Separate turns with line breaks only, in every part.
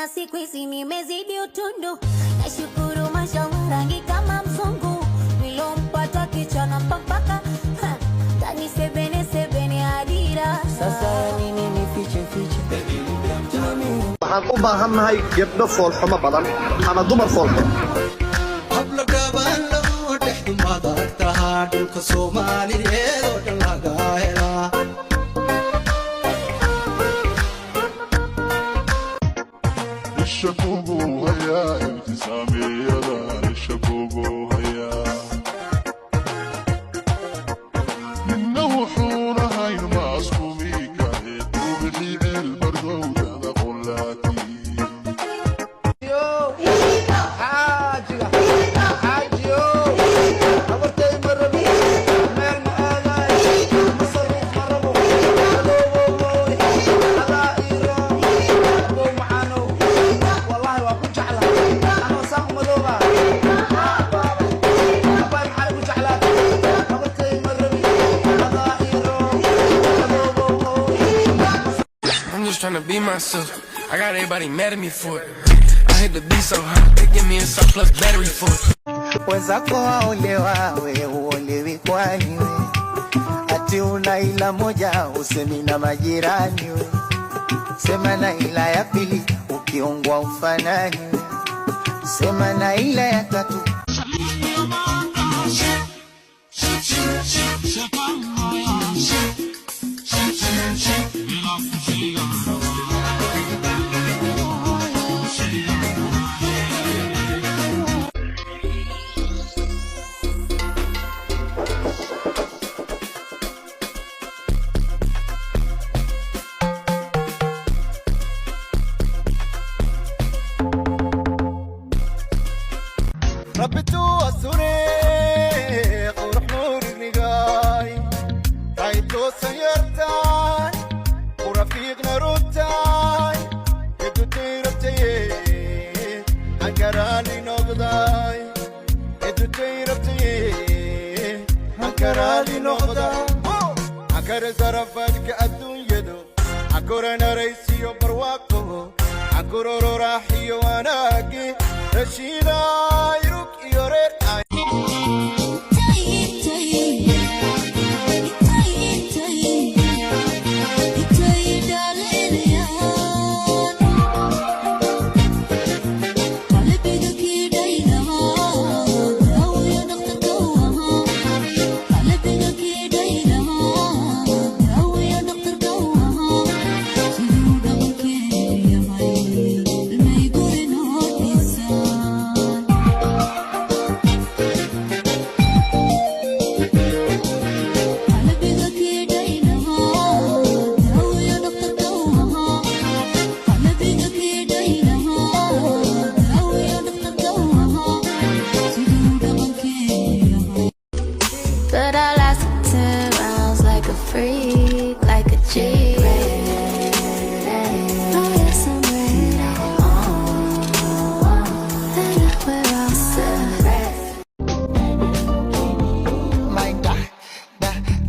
maana siku hizi nimezidi utundu. Nashukuru mashallah rangi kama mzungu. Nilompata kichana mpaka tani sebene adira.
Sasa nini nifiche
waxaan u baahannahay gabdho foolxumo badan ama dumar foolxumo.
hablo gaban loo dhexmada tahaa dhulka Soomaaliyeed oo dhan laga helaa.
الشكوكو هيا ابتسامي يلا الشكوكو هيا إنه حورة هاي المعصومي كانت وبديع البردودة ذا قلاتي
Trying to be myself. I got everybody mad at me for it. I hit the beat so hot, they give me a surplus battery for it.
wenzako waolewa, we uolewi kwani we? Ati una ila moja usemi na majirani we, sema na ila ya pili ukiongwa ufanani we, sema na ila ya tatu. ربيتو السوري وروح نور النقاي رايتو سيرتاي ورفيقنا روتاي يدو تيربتي هنكرالي نقضاي يدو تيربتي هنكرالي نقضاي هنكر زرفاتك الدنيا دو هنكرنا ريسي وبرواقو هنكرورو راحي واناكي رشينا يروك يورير
But I lasted 10 rounds like a freak, like a G. Oh yes, I'm ready. And we're all set.
My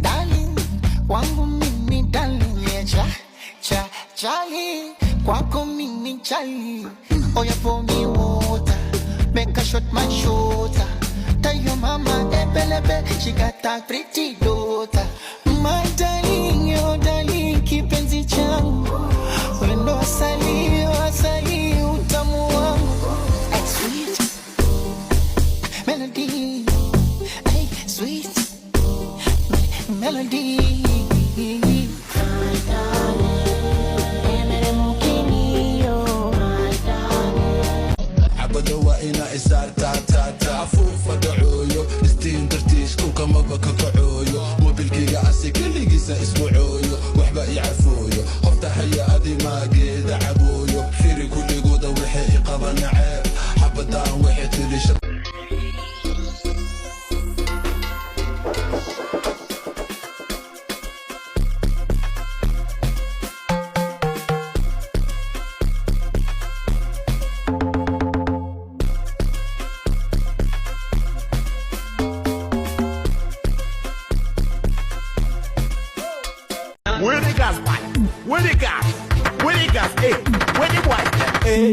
darling, wangu mimi darling, yeah, Charlie, kwako mimi Charlie. Oh yeah, pour me water, make a shot my shoulder. Tell your mama, ebelebe, she got that pretty daughter. My darling, your darling, kipenzi changu. Wendo asali, utamu wangu. Ay, sweet melody, ay, sweet melody.
عبد وإنا إسار تا تا تا فوف دعويو استين درتيش كوكا ما بكا كعويو مو بالكي قاسي كل قيسة اسبوعويو وحبا يعرفويو خفتا هيا أدي ما قيد عبويو خيري كل قودة والحقيقة بنعيب حبتان وحيت لي شر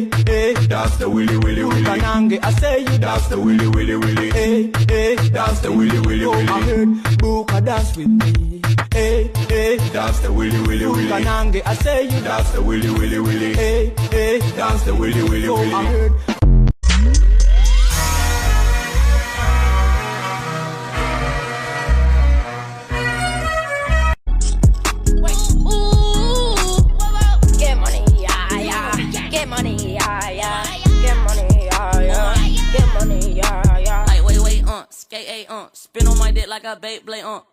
Hey, hey,
That's the willy willy willy.
Bukanange, I say you
That's the willy willy willy.
Hey, hey,
That's the willy willy willy.
I heard Buka dance with me. Hey, hey,
That's the willy willy willy.
Bukanange, I say you
That's the willy willy willy.
Hey, hey,
That's the willy willy willy.
I heard.
Get money, yeah, yeah. Get money, yeah, yeah. Get money, yeah, yeah. Get money, yeah, yeah.
Like, wait, skate, spin on my dick like a Beyblade,